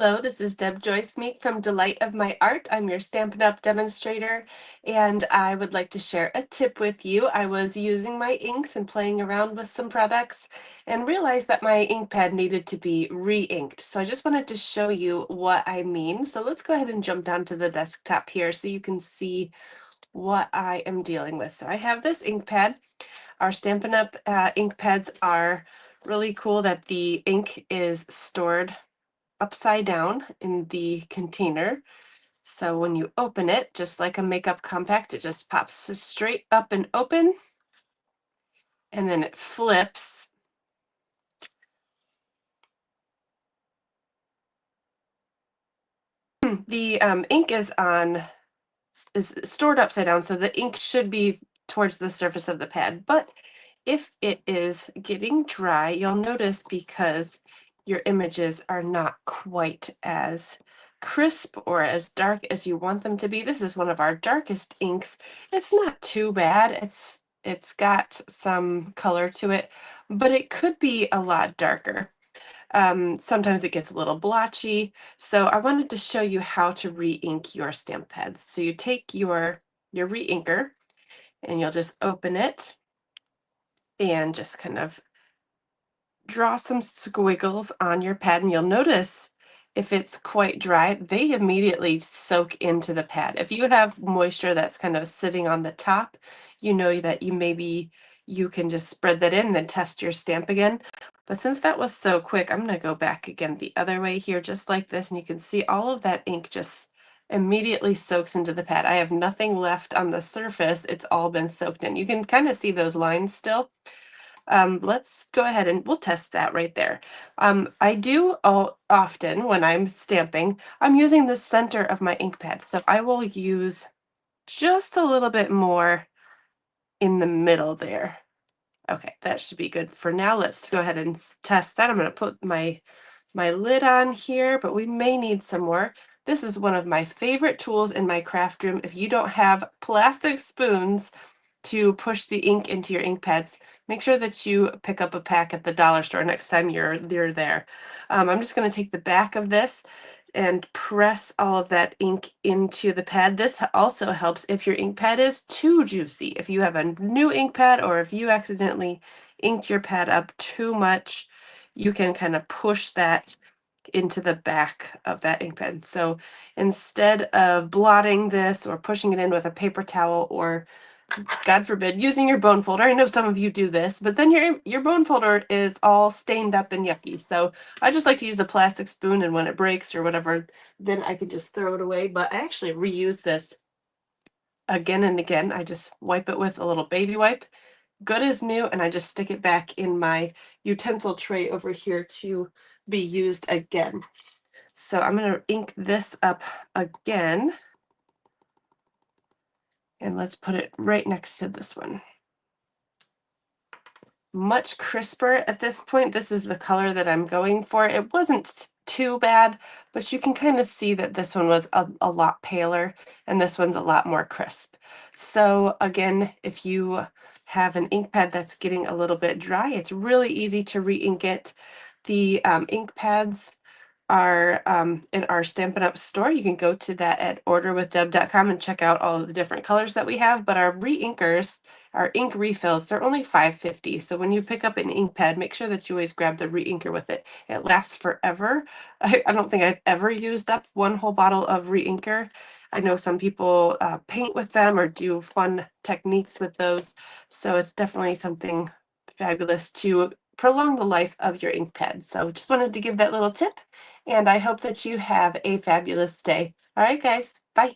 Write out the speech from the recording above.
Hello, this is Deb Joyce Meek from Delight of My Art. I'm your Stampin' Up! Demonstrator, and I would like to share a tip with you. I was using my inks and playing around with some products and realized that my ink pad needed to be re-inked. So I just wanted to show you what I mean. So let's go ahead and jump down to the desktop here so you can see what I am dealing with. So I have this ink pad. Our Stampin' Up! Ink pads are really cool that the ink is stored upside down in the container. So when you open it, just like a makeup compact, it just pops straight up and open, and then it flips. The ink is stored upside down, so the ink should be towards the surface of the pad. But if it is getting dry, you'll notice because your images are not quite as crisp or as dark as you want them to be. This is one of our darkest inks. It's not too bad. It's got some color to it, but it could be a lot darker. Sometimes it gets a little blotchy. So I wanted to show you how to re-ink your stamp pads. So you take your re-inker and you'll just open it and just kind of draw some squiggles on your pad, and you'll notice if it's quite dry, they immediately soak into the pad. If you have moisture that's kind of sitting on the top, you know that you can just spread that in, then test your stamp again. But since that was so quick, I'm going to go back again the other way here, just like this, and you can see all of that ink just immediately soaks into the pad. I have nothing left on the surface. It's all been soaked in. You can kind of see those lines still. Let's go ahead and we'll test that right there. I do often when I'm stamping, I'm using the center of my ink pad. So I will use just a little bit more in the middle there. Okay, that should be good for now. Let's go ahead and test that. I'm going to put my lid on here, but we may need some more. This is one of my favorite tools in my craft room. If you don't have plastic spoons to push the ink into your ink pads, make sure that you pick up a pack at the dollar store next time you're there. I'm just going to take the back of this and press all of that ink into the pad. This also helps if your ink pad is too juicy. If you have a new ink pad or if you accidentally inked your pad up too much, you can kind of push that into the back of that ink pen. So instead of blotting this or pushing it in with a paper towel or God forbid, using your bone folder. I know some of you do this, but then your bone folder is all stained up and yucky. So I just like to use a plastic spoon, and when it breaks or whatever, then I can just throw it away. But I actually reuse this again and again. I just wipe it with a little baby wipe, good as new, and I just stick it back in my utensil tray over here to be used again. So I'm going to ink this up again, and let's put it right next to this one. Much crisper at this point. This is the color that I'm going for. It wasn't too bad, but you can kind of see that this one was a lot paler and this one's a lot more crisp. So again, if you have an ink pad that's getting a little bit dry, it's really easy to re-ink it. The ink pads are in our Stampin' Up! Store. You can go to that at orderwithdeb.com and check out all of the different colors that we have. But our re-inkers, our ink refills, they're only $5.50. So when you pick up an ink pad, make sure that you always grab the re-inker with it. It lasts forever. I don't think I've ever used up one whole bottle of re-inker. I know some people paint with them or do fun techniques with those. So it's definitely something fabulous to prolong the life of your ink pad. So just wanted to give that little tip, and I hope that you have a fabulous day. All right, guys, bye.